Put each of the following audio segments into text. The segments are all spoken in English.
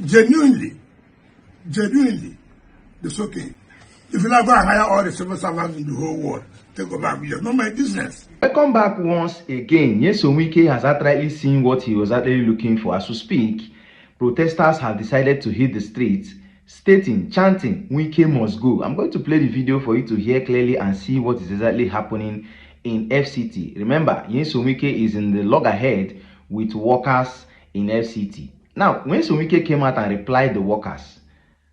genuinely, it's okay. If you not go and hire all the civil servants in the whole world, take go back. You're not my business. Welcome back once again. Chant Wike has actually seen what he was actually looking for. As we speak, protesters have decided to hit the streets, chanting, Wike must go. I'm going to play the video for you to hear clearly and see what is exactly happening in FCT. Remember, Chant Wike is in the loggerhead with workers in FCT. Now, when Chant Wike came out and replied the workers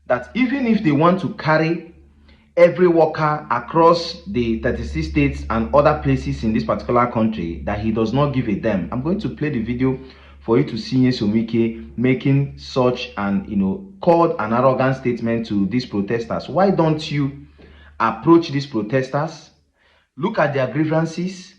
that even if they want to carry every worker across the 36 states and other places in this particular country, that he does not give a damn. I'm going to play the video for you to see Chant Wike making such an, called an arrogant statement to these protesters. Why don't you approach these protesters, look at their grievances,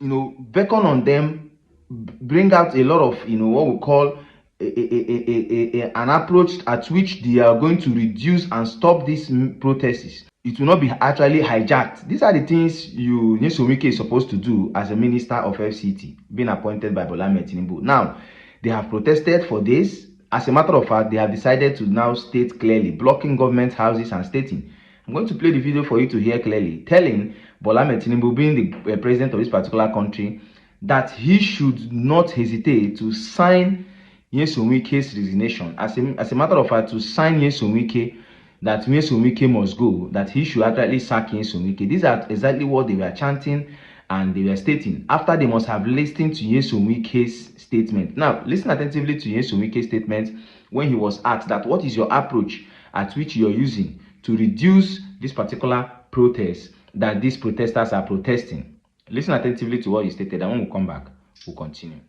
beckon on them, bring out a lot of, what we call an approach at which they are going to reduce and stop these protests. It will not be actually hijacked. These are the things Chant Wike is supposed to do as a minister of FCT, being appointed by Bl0ck Tinubu. Now, they have protested for this. As a matter of fact, they have decided to now state clearly, blocking government houses and stating. I'm going to play the video for you to hear clearly, telling Bl0ck Tinubu, being the president of this particular country, that he should not hesitate to sign Chant Wike's resignation. As a matter of fact, to sign Chant Wike, that Chant Wike must go, that he should actually sack Chant Wike. These are exactly what they were chanting and they were stating after they must have listened to Chant Wike's statement. Now, listen attentively to Chant Wike's statement when he was asked that what is your approach at which you're using to reduce this particular protest that these protesters are protesting. Listen attentively to what he stated, and when we come back, we'll continue.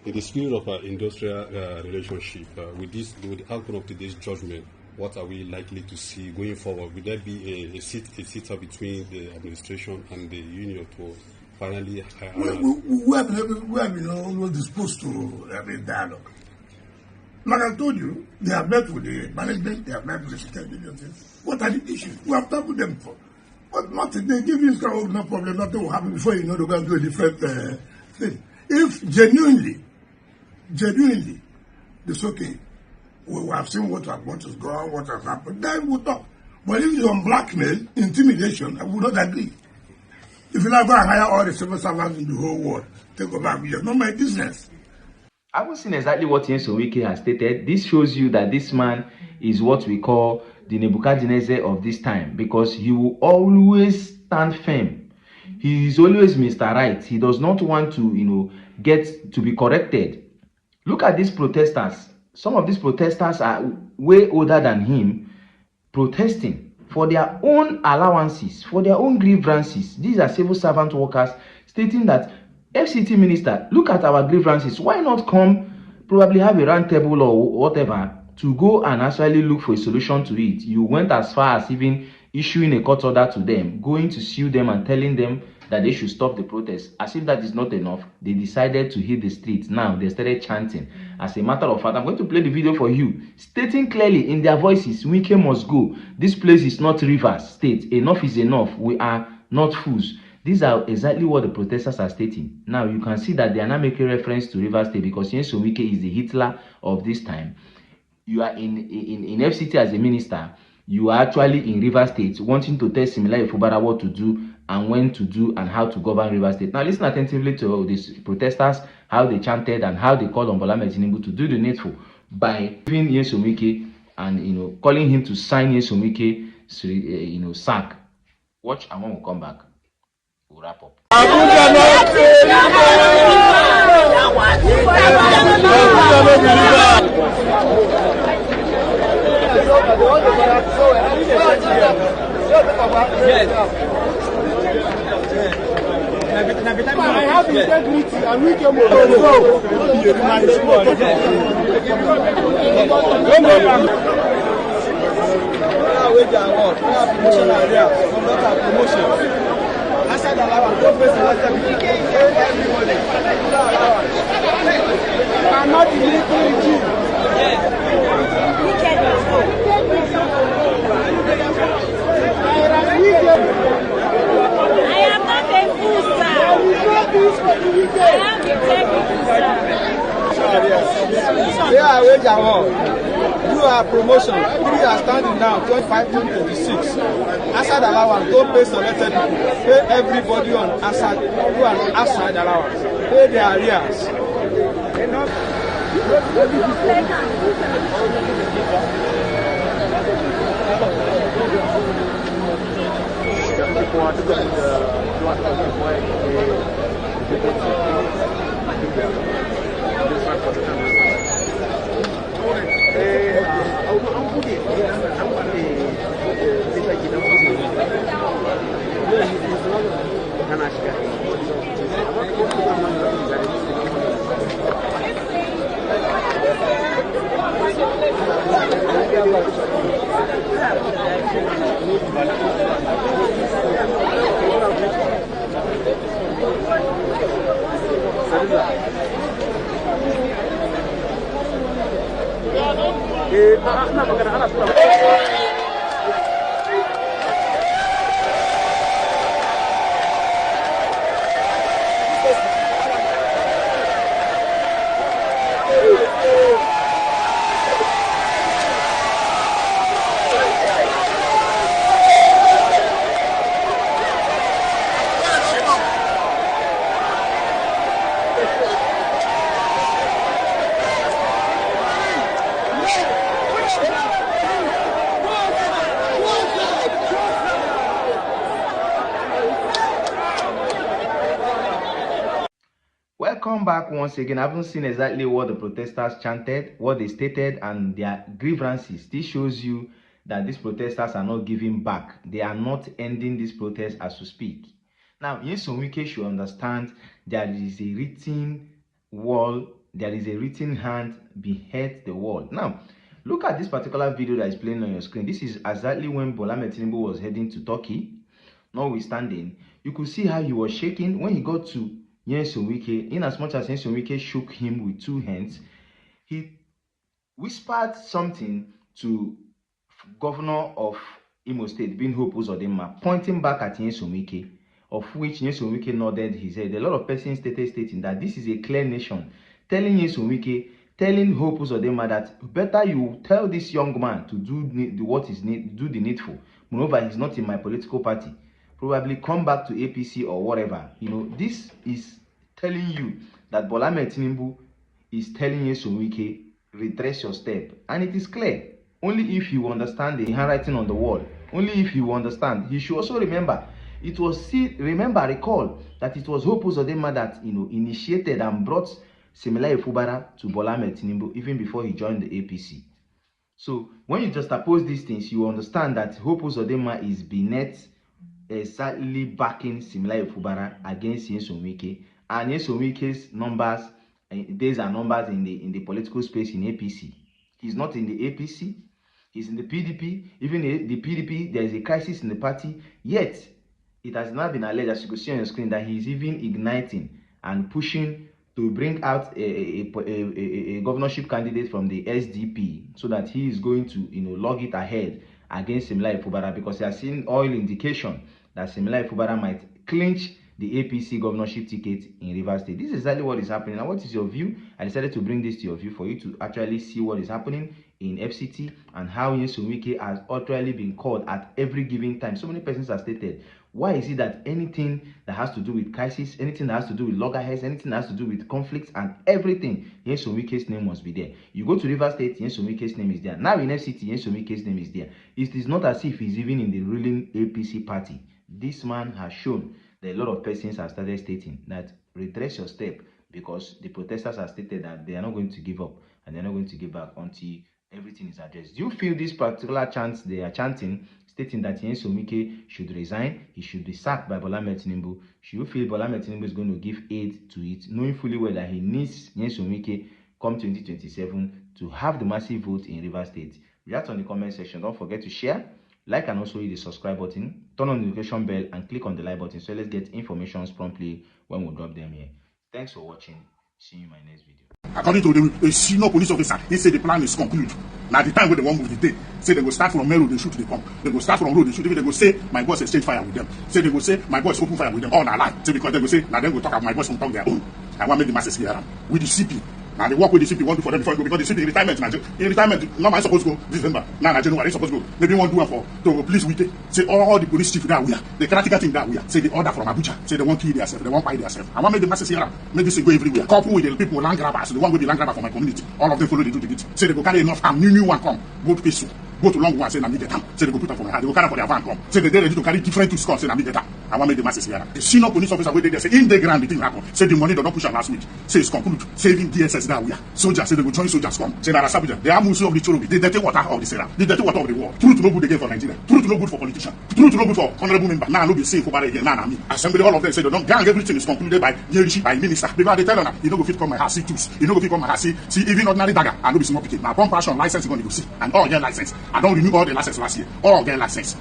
In the spirit of our industrial relationship, with the outcome of today's judgment, what are we likely to see going forward? Will there be a sit-up between the administration and the union to finally hire? We have been always disposed to have a dialogue. Like I told you, they have met with the management, they have met with the security agencies. What are the issues? We have talked with them for. But nothing, they give you no problem, nothing will happen before they go and do a different thing. If genuinely, it's okay. We have seen what has gone, what has happened, then we'll talk. But if it's on blackmail, intimidation, I would not agree. If you not go and hire all the civil servants in the whole world, take go back, you're not my business. I haven't seen exactly what Chant Wike has stated. This shows you that this man is what we call the Nebuchadnezzar of this time, because he will always stand firm. He is always Mr. Right. He does not want to, get to be corrected. Look at these protesters. Some of these protesters are way older than him, protesting for their own allowances, for their own grievances. These are civil servant workers stating that, FCT minister, look at our grievances. Why not come, probably have a round table or whatever, to go and actually look for a solution to it? You went as far as even issuing a court order to them, going to sue them and telling them that they should stop the protest. As if that is not enough, they decided to hit the streets. Now they started chanting. As a matter of fact, I'm going to play the video for you, stating clearly in their voices, Wike must go. This place is not Rivers State. Enough is enough. We are not fools. These are exactly what the protesters are stating. Now you can see that they are not making reference to Rivers State, because Chant Wike is the Hitler of this time. You are in FCT as a minister. You are actually in Rivers State, wanting to tell Similar Ifubara what to do and when to do and how to govern Rivers State. Now listen attentively to these protesters, how they chanted and how they called on Bl0ck Tinubu to do the needful by giving Chant Wike and calling him to sign Chant Wike sack. Watch, and when we come back, we'll wrap up. I have integrity and we can move on. I'm not Yeah, Do our promotion. 3 are standing now, 25 to 26. Aside allowance, don't pay selected people. Pay everybody on aside, do an aside allowance. Pay their arrears. Welcome back once again. I haven't seen exactly what the protesters chanted, what they stated, and their grievances. This shows you that these protesters are not giving back. They are not ending this protest as we speak. Now, Nyesom Wike should understand there is a written wall, there is a written hand behind the wall. Now, look at this particular video that is playing on your screen. This is exactly when Tinubu was heading to Turkey. Notwithstanding, you could see how he was shaking when he got to Nyesom Wike. In as much as Nyesom Wike shook him with 2 hands, he whispered something to Governor of Imo State, being Hope Uzodinma, pointing back at Nyesom Wike, of which Nyesom Wike nodded his head. A lot of persons stating that this is a clear nation, telling Nyesom Wike, telling Hope Uzodinma that better you tell this young man to do what is do the needful. Moreover, he's not in my political party. Probably come back to APC or whatever. You know, this is telling you that Tinubu is telling Nyesom Wike, retrace your step. And it is clear. Only if you understand the handwriting on the wall. Only if you understand. You should also remember, it was recall that it was Hope Uzodinma that initiated and brought Similaye Fubara to Tinubu even before he joined the APC. So when you just oppose these things, you understand that Hope Uzodinma is beneath exactly backing Similaye Fubara against Nyesom Wike, and Nyesom Wike's numbers, days are numbers in the political space in APC. He's not in the APC, he's in the PDP. Even the PDP, there is a crisis in the party, yet it has not been alleged, as you can see on your screen, that he's even igniting and pushing to bring out a governorship candidate from the SDP, so that he is going to log it ahead against Similaye Fubara, because he has seen oil indication that Similaye Fubara might clinch the APC governorship ticket in Rivers State. This is exactly what is happening. Now, what is your view? I decided to bring this to your view for you to actually see what is happening in FCT and how Nyesom Wike has utterly been called at every given time. So many persons have stated, why is it that anything that has to do with crisis, anything that has to do with loggerheads, anything that has to do with conflicts and everything, Nyesom Wike's name must be there. You go to Rivers State, Nyesom Wike's name is there. Now in FCT, Nyesom Wike's name is there. It is not as if he's even in the ruling APC party. This man has shown that a lot of persons have started stating that retrace your step, because the protesters have stated that they are not going to give up and they are not going to give back until everything is addressed. Do you feel this particular chant they are chanting, stating that Nyesom Wike should resign, he should be sacked by Tinubu? Should you feel Tinubu is going to give aid to it, knowing fully well that he needs Nyesom Wike come 2027 to have the massive vote in Rivers State? React on the comment section. Don't forget to share, like, and also hit the subscribe button, turn on the notification bell, and click on the like button so let's get informations promptly when we drop them here. Thanks for watching. See you in my next video. According to the senior police officer, he said the plan is concluded. Now the time when they want move the day, say they go start from main road, they shoot the pump. They go start from road, they shoot. They go say my boss exchange fire with them. Say they go say my boss open fire with them. All na lie. Say because they go say now they go talk about my boss from talk their own. I want to make the masses hear them with the CP. Now the work with the CP want to do for them before you go, because the CP in retirement, in retirement, not supposed to go December. Now January supposed to go. Maybe one do one for to police Wike. Say all the police chief that we are, the critical thing that we are. Say the order from Abuja. Say they won't kill themselves, they won't buy themselves. I want to make the masses here. Make this go everywhere. Couple with the people land grabbers, the one with the land grabber for my community. All of them follow the do the bit. Say they go carry enough and new one come. Go peaceful. Go to long one, say, me get them. Say they go put up for my hand. They go carry for their van come. Say they're ready to carry different tools come. Say, me get them. I want to make the masses here. The senior police officer where they say in the ground the thing happen. Say the money they don't push out last week. Say it's conclude saving DSS that we are. Soldiers say they go join soldiers come. Say that Asabuja, they are Musu of the Chorobi, the dirty water of the Sarah, the dirty water of the world. Truth no good again for Nigeria. Truth no good for politicians. Truth no good for honorable member. Now no be safe for again. Now me. Assembly all of them say they don't gang everything is concluded by Yerishi, by minister. Because they tell them you don't go fit come my house see tools. You don't go fit come my house see even ordinary dagger and no be small pikin. Now pump passion license you gonna go see and all get license. I don't renew all the license last year. All get license.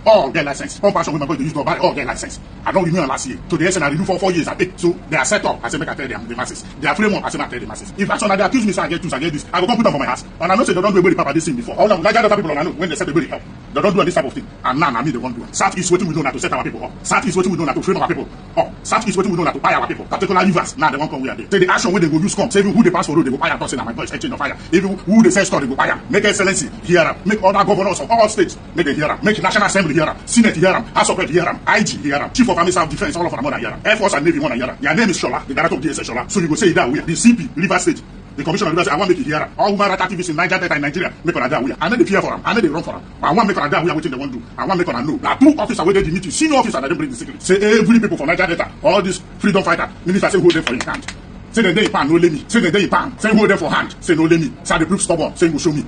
All get license. Pump passion women going to use to buy all get license. I don't renew last year. To the extent I renew for 4 years. I pay. So they are set up. I say make I tell them the masses. They are framework. I say make I tell the masses. If actually they accuse me, say I get tools, I get this, I will come put them for my house. And I know say they don't do a papa this thing before. All of Nigeria people I know when they say they will help. They don't do this type of thing. And now I mean they won't do it. South is waiting we do now to set our people up. South is waiting we do now to frame our people up. South is waiting we do now to buy our people. Particularly rivers. Now they won't come where they. Say the action where they go use come. Say who they pass for road they go buy and say my voice exchange of fire. Even who they say store they go buy. Make excellency here. Make other governors of all states make them here. Make National Assembly here. Senate here. House of Rep here. IG here. Chief of Army Self-Defense all of our mother here. Air Force and Navy one here. Their name is Shola, the director of DSS Shola. So you go say that we are the CP River State. The Commission of Rivers, I want to make it here. All human rights activists in Niger Delta in Nigeria make on that way. I know they fear for them. I know they run for them. But I want to make on that way what they want to do. I want to make on know. Now, 2 officers where they meet you, senior officers that they bring the secret. Say every people from Niger Delta, all these freedom fighter, minister say hold them for your hand. Say the day you pan, no let me. Say the day you pan, say hold them for hand. Say no let me. Say the proof stubborn, say you will show me.